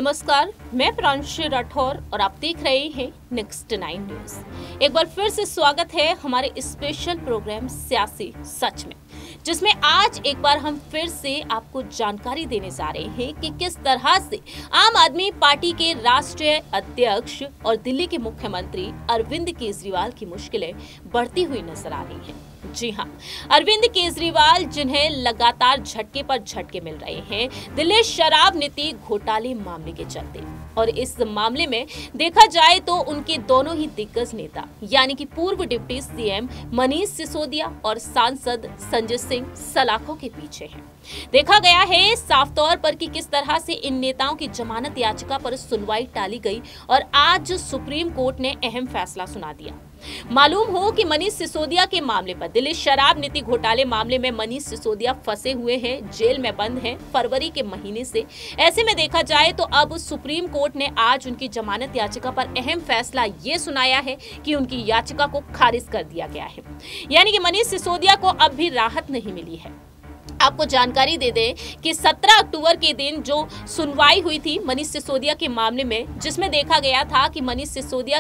नमस्कार, मैं प्रांशु राठौर और आप देख रहे हैं नेक्स्ट 9 न्यूज। एक बार फिर से स्वागत है हमारे स्पेशल प्रोग्राम सियासी सच में, जिसमें आज एक बार हम फिर से आपको जानकारी देने जा रहे हैं कि किस तरह से आम आदमी पार्टी के राष्ट्रीय अध्यक्ष और दिल्ली के मुख्यमंत्री अरविंद केजरीवाल की मुश्किलें बढ़ती हुई नजर आ रही हैं। जी हां, अरविंद केजरीवाल जिन्हें लगातार झटके पर झटके मिल रहे हैं दिल्ली शराब नीति घोटाले मामले के चलते। और इस मामले में देखा जाए तो उनके दोनों ही दिग्गज नेता यानी कि पूर्व डिप्टी सीएम मनीष सिसोदिया और सांसद संजय सिंह सलाखों के पीछे हैं। देखा गया है साफ तौर पर कि किस तरह से इन नेताओं की जमानत याचिका पर सुनवाई टाली गई और आज सुप्रीम कोर्ट ने अहम फैसला सुना दिया। मालूम हो कि मनीष सिसोदिया के मामले पर दिल्ली शराब नीति घोटाले मामले में मनीष सिसोदिया फंसे हुए हैं, जेल में बंद हैं फरवरी के महीने से। ऐसे में देखा जाए तो अब सुप्रीम कोर्ट ने आज उनकी जमानत याचिका पर अहम फैसला ये सुनाया है कि उनकी याचिका को खारिज कर दिया गया है, यानी कि मनीष सिसोदिया को अब भी राहत नहीं मिली है। आपको जानकारी दे दें कि 17 अक्टूबर के दिन जो सुनवाई हुई थी मनीष सिसोदिया के मामले में, जिसमें देखा गया था कि मनीष सिसोदिया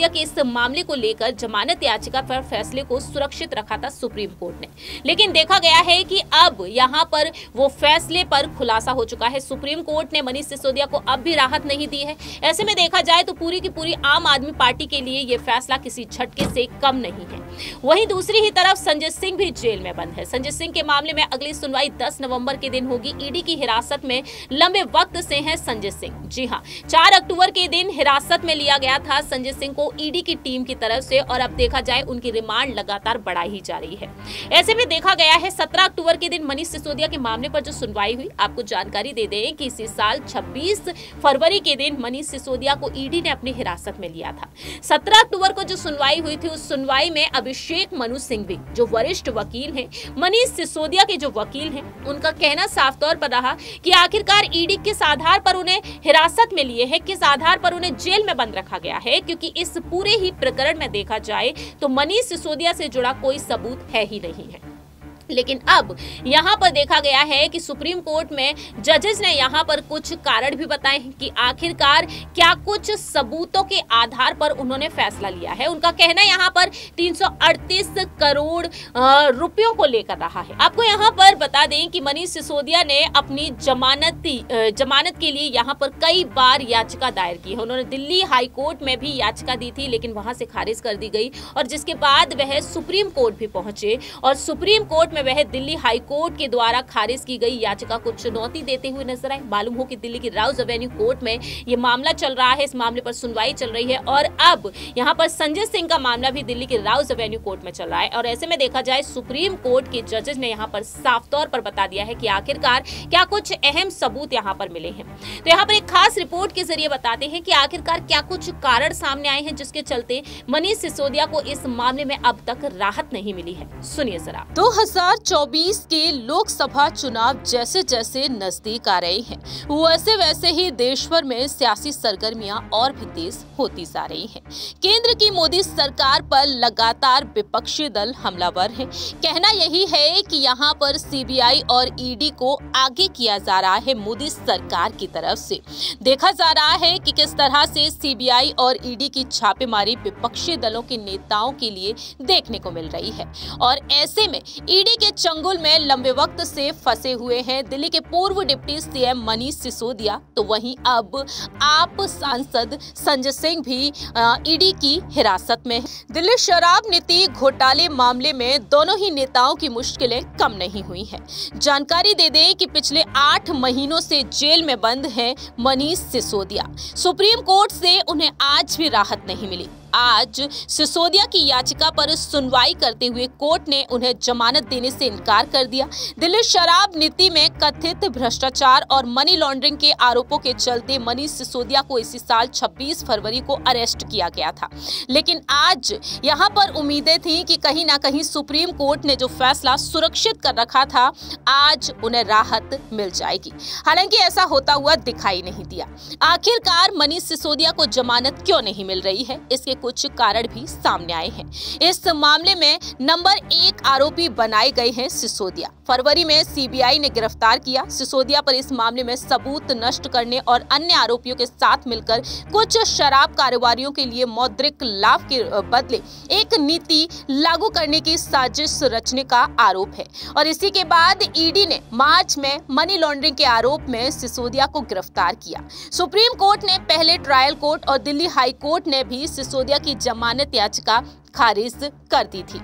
के इस मामले को लेकर जमानत याचिका पर फैसले को सुरक्षित रखा था सुप्रीम कोर्ट ने। लेकिन देखा गया है कि अब यहां पर वो फैसले पर खुलासा हो चुका है। सुप्रीम कोर्ट ने मनीष सिसोदिया को अब भी राहत नहीं दी है। ऐसे में देखा जाए तो पूरी की पूरी आम आदमी पार्टी के लिए ये फैसला किसी झटके से कम नहीं है। वहीं दूसरी ही तरफ संजय सिंह भी जेल में बंद है। संजय सिंह के मामले में अगली सुनवाई 10 नवंबर के दिन होगी। ईडी की हिरासत में लंबे वक्त से हैं संजय सिंह। जी हां, 4 अक्टूबर के दिन हिरासत में लिया गया था संजय सिंह को ईडी की टीम की तरफ से और अब देखा जाए उनकी रिमांड लगातार बढ़ाई ही जा रही है। ऐसे में देखा गया है 17 अक्टूबर के दिन मनीष सिसोदिया के मामले पर जो सुनवाई हुई, आपको जानकारी दे दें कि इसी साल 26 फरवरी के दिन मनीष सिसोदिया को ईडी ने अपनी हिरासत में लिया था। 17 अक्टूबर को जो सुनवाई हुई थी, उस सुनवाई में अभिषेक मनु सिंघवी जो वरिष्ठ वकील हैं, मनीष सिसोदिया के जो वकील हैं, उनका कहना साफ तौर पर रहा कि आखिरकार ईडी किस आधार पर उन्हें हिरासत में लिए है, किस आधार पर उन्हें जेल में बंद रखा गया है, क्योंकि इस पूरे ही प्रकरण में देखा जाए तो मनीष सिसोदिया से जुड़ा कोई सबूत है ही नहीं है। लेकिन अब यहां पर देखा गया है कि सुप्रीम कोर्ट में जजेस ने यहां पर कुछ कारण भी बताए हैं कि आखिरकार क्या कुछ सबूतों के आधार पर उन्होंने फैसला लिया है। उनका कहना यहां पर 338 करोड़ रुपयों को लेकर रहा है। आपको यहां पर बता दें कि मनीष सिसोदिया ने अपनी जमानत के लिए यहां पर कई बार याचिका दायर की है। उन्होंने दिल्ली हाई कोर्ट में भी याचिका दी थी, लेकिन वहां से खारिज कर दी गई और जिसके बाद वह सुप्रीम कोर्ट भी पहुंचे और सुप्रीम कोर्ट वह दिल्ली हाई कोर्ट के द्वारा खारिज की गई याचिका को चुनौती देते हुए नजर आए। मालूम हो कि दिल्ली की राउज एवेन्यू कोर्ट में यह मामला चल रहा है, इस मामले पर सुनवाई चल रही है और अब यहां पर संजय सिंह का मामला भी दिल्ली की राउज एवेन्यू कोर्ट में चल रहा है। और ऐसे में देखा जाए सुप्रीम कोर्ट के जजेस ने यहां पर साफ तौर पर बता दिया है कि आखिरकार क्या कुछ अहम सबूत यहां पर मिले हैं। तो यहां पर एक खास रिपोर्ट के जरिए बताते हैं कि आखिरकार क्या कुछ कारण सामने आए हैं जिसके चलते मनीष सिसोदिया को इस मामले में अब तक राहत नहीं मिली है। सुनिए जरा। 2024 के लोकसभा चुनाव जैसे जैसे नजदीक आ रहे हैं, वैसे वैसे ही देश भर में सियासी सरगर्मियां और भी तेज होती जा रही हैं। केंद्र की मोदी सरकार पर लगातार विपक्षी दल हमलावर हैं। कहना यही है कि यहां पर सीबीआई और ईडी को आगे किया जा रहा है मोदी सरकार की तरफ से। देखा जा रहा है कि किस तरह से सीबीआई और ईडी की छापेमारी विपक्षी दलों के नेताओं के लिए देखने को मिल रही है। और ऐसे में ईडी के चंगुल में लंबे वक्त से फंसे हुए हैं दिल्ली के पूर्व डिप्टी सीएम मनीष सिसोदिया, तो वहीं अब आप सांसद संजय सिंह भी ईडी की हिरासत में हैं। दिल्ली शराब नीति घोटाले मामले में दोनों ही नेताओं की मुश्किलें कम नहीं हुई हैं। जानकारी दे दें कि पिछले 8 महीनों से जेल में बंद हैं मनीष सिसोदिया। सुप्रीम कोर्ट से उन्हें आज भी राहत नहीं मिली। आज सिसोदिया की याचिका पर सुनवाई करते हुए कोर्ट ने उन्हें जमानत देने से इनकार कर दिया। दिल्ली शराब नीति में कथित भ्रष्टाचार और मनी लॉन्ड्रिंग के आरोपों के चलते मनीष सिसोदिया को इसी साल 26 फरवरी को अरेस्ट किया गया था। लेकिन आज यहां पर उम्मीदें थी कि कहीं ना कहीं सुप्रीम कोर्ट ने जो फैसला सुरक्षित कर रखा था, आज उन्हें राहत मिल जाएगी। हालांकि ऐसा होता हुआ दिखाई नहीं दिया। आखिरकार मनीष सिसोदिया को जमानत क्यों नहीं मिल रही है, इसके कुछ कारण भी सामने आए हैं। इस मामले में नंबर 1 आरोपी बनाए गए हैं सिसोदिया। फरवरी में सीबीआई ने गिरफ्तार किया सिसोदिया पर। इस मामले में सबूत नष्ट करने और अन्य आरोपियों के साथ मिलकर कुछ शराब कारोबारियों के लिए मौद्रिक लाभ के बदले एक नीति लागू करने की साजिश रचने का आरोप है। और इसी के बाद ईडी ने मार्च में मनी लॉन्ड्रिंग के आरोप में सिसोदिया को गिरफ्तार किया। सुप्रीम कोर्ट ने पहले ट्रायल कोर्ट और दिल्ली हाई कोर्ट ने भी सिसोदिया की जमानत याचिका खारिज कर दी थी।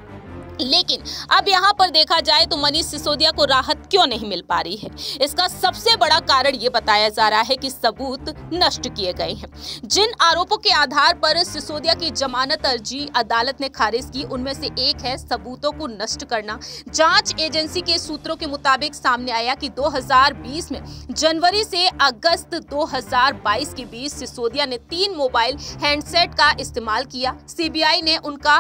लेकिन अब यहाँ पर देखा जाए तो मनीष सिसोदिया को राहत क्यों नहीं मिल पा रही है। इसका सबसे बड़ा कारण ये बताया जा रहा है कि सबूत नष्ट किए गए हैं। जिन आरोपों के आधार पर सिसोदिया की जमानत अर्जी अदालत ने खारिज की, उनमें से एक है सबूतों को नष्ट करना। जांच एजेंसी के सूत्रों के मुताबिक सामने आया कि 2020 में जनवरी से अगस्त 2022 के बीच सिसोदिया ने 3 मोबाइल हैंडसेट का इस्तेमाल किया। सीबीआई ने उनका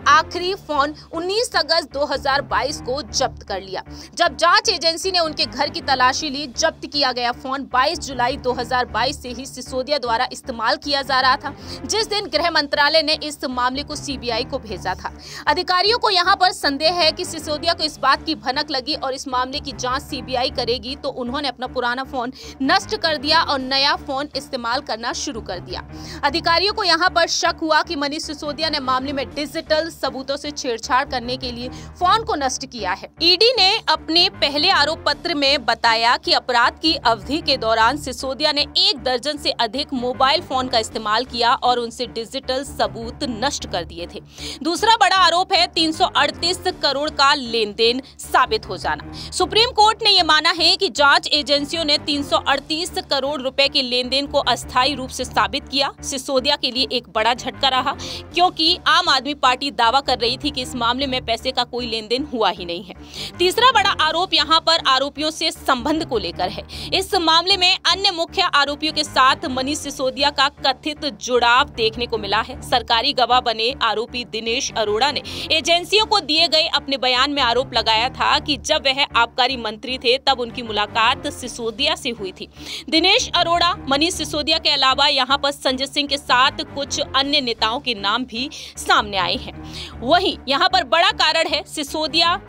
आखिरी फोन 19 अगस्त 2022 को जब्त कर लिया। जब जांच एजेंसी ने उनके घर की तलाशी ली, जब्त किया गया फोन 22 जुलाई 2022 से ही सिसोदिया द्वारा इस्तेमाल किया जा रहा था, जिस दिन गृह मंत्रालय ने इस मामले को सीबीआई को भेजा था। अधिकारियों को यहां पर संदेह है कि सिसोदिया को इस बात की भनक लगी और इस मामले की जांच सीबीआई करेगी, तो उन्होंने अपना पुराना फोन नष्ट कर दिया और नया फोन इस्तेमाल करना शुरू कर दिया। अधिकारियों को यहां पर शक हुआ कि मनीष सिसोदिया ने मामले में डिजिटल सबूतों से छेड़छाड़ करने के लिए फोन को नष्ट किया है। ईडी ने अपने पहले आरोप पत्र में बताया कि अपराध की अवधि के दौरान सिसोदिया ने 1 दर्जन से अधिक मोबाइल फोन का इस्तेमाल किया और उनसे डिजिटल सबूत नष्ट कर दिए थे। दूसरा बड़ा आरोप है 338 करोड़ का लेन देन साबित हो जाना। सुप्रीम कोर्ट ने यह माना है कि जांच एजेंसियों ने 338 करोड़ रुपए के लेन देन को अस्थायी रूप से साबित किया। सिसोदिया के लिए एक बड़ा झटका रहा, क्योंकि आम आदमी पार्टी दावा कर रही थी कि इस मामले में पैसे का कोई लेन देन हुआ ही नहीं है। तीसरा बड़ा आरोप यहाँ पर आरोपियों से संबंध को लेकर है। इस मामले में अन्य मुख्य आरोपियों के साथ मनीष सिसोदिया का कथित जुड़ाव देखने को मिला है। सरकारी गवाह बने आरोपी दिनेश अरोड़ा ने एजेंसियों को दिए गए अपने बयान में आरोप लगाया था कि जब वह आबकारी मंत्री थे तब उनकी मुलाकात सिसोदिया से हुई थी। दिनेश अरोड़ा, मनीष सिसोदिया के अलावा यहाँ पर संजय सिंह के साथ कुछ अन्य नेताओं के नाम भी सामने आए हैं। वहीं यहाँ पर बड़ा कारण है सिसोदिया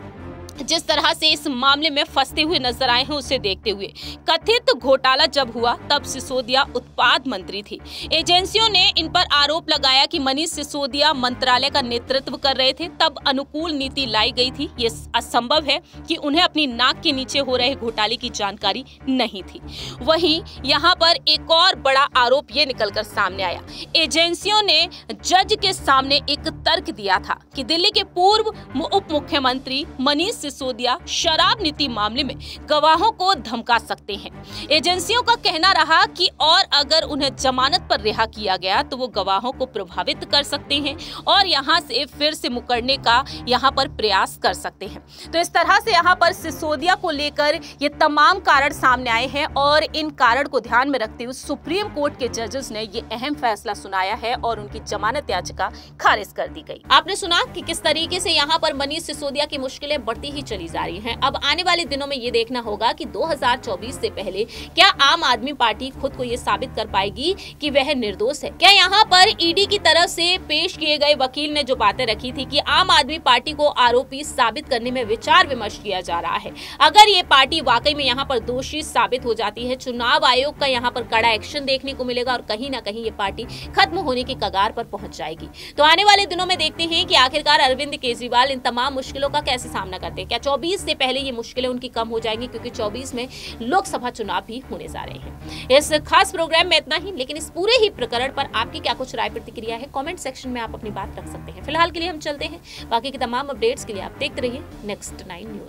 जिस तरह से इस मामले में फंसते हुए नजर आए हैं, उसे देखते हुए कथित घोटाला जब हुआ तब सिसोदिया उत्पाद मंत्री थी। एजेंसियों ने इन पर आरोप लगाया कि मनीष सिसोदिया मंत्रालय का नेतृत्व कर रहे थे, तब अनुकूल नीति लाई गई थी। ये असंभव है कि उन्हें अपनी नाक के नीचे हो रहे घोटाले की जानकारी नहीं थी। वहीं यहाँ पर एक और बड़ा आरोप ये निकलकर सामने आया। एजेंसियों ने जज के सामने एक तर्क दिया था कि दिल्ली के पूर्व उप मुख्यमंत्री मनीष सिसोदिया शराब नीति मामले में गवाहों को धमका सकते हैं। एजेंसियों का कहना रहा कि और अगर उन्हें जमानत पर रिहा किया गया तो वो गवाहों को प्रभावित कर सकते हैं और यहां से फिर से मुकरने का यहां पर प्रयास कर सकते हैं। तो इस तरह से यहां पर सिसोदिया को लेकर ये तमाम कारण सामने आए हैं और इन कारण को ध्यान में रखते हुए सुप्रीम कोर्ट के जजेस ने ये अहम फैसला सुनाया है और उनकी जमानत याचिका खारिज कर दी गई। आपने सुना कि किस तरीके से यहाँ पर मनीष सिसोदिया की मुश्किलें बढ़ती ही चली जा रही हैं। अब आने वाले दिनों में ये देखना होगा कि 2024 से पहले क्या आम आदमी पार्टी खुद को ये साबित कर पाएगी कि वह निर्दोष है। क्या यहाँ पर ईडी की तरफ से पेश किए गए वकील ने जो बातें रखी थी कि आम आदमी पार्टी को आरोपी साबित करने में विचार विमर्श किया जा रहा है, अगर ये पार्टी वाकई में यहाँ पर दोषी साबित हो जाती है, चुनाव आयोग का यहाँ पर कड़ा एक्शन देखने को मिलेगा और कहीं ना कहीं ये पार्टी खत्म होने की कगार पर पहुंच जाएगी। तो आने वाले दिनों में देखते हैं कि आखिरकार अरविंद केजरीवाल इन तमाम मुश्किलों का कैसे सामना करते हैं। क्या 24 से पहले ये मुश्किलें उनकी कम हो जाएंगी, क्योंकि 24 में लोकसभा चुनाव भी होने जा रहे हैं। इस खास प्रोग्राम में इतना ही, लेकिन इस पूरे ही प्रकरण पर आपकी क्या कुछ राय प्रतिक्रिया है, कमेंट सेक्शन में आप अपनी बात रख सकते हैं। फिलहाल के लिए हम चलते हैं, बाकी के तमाम अपडेट्स के लिए आप देखते रहिए नेक्स्ट 9 न्यूज।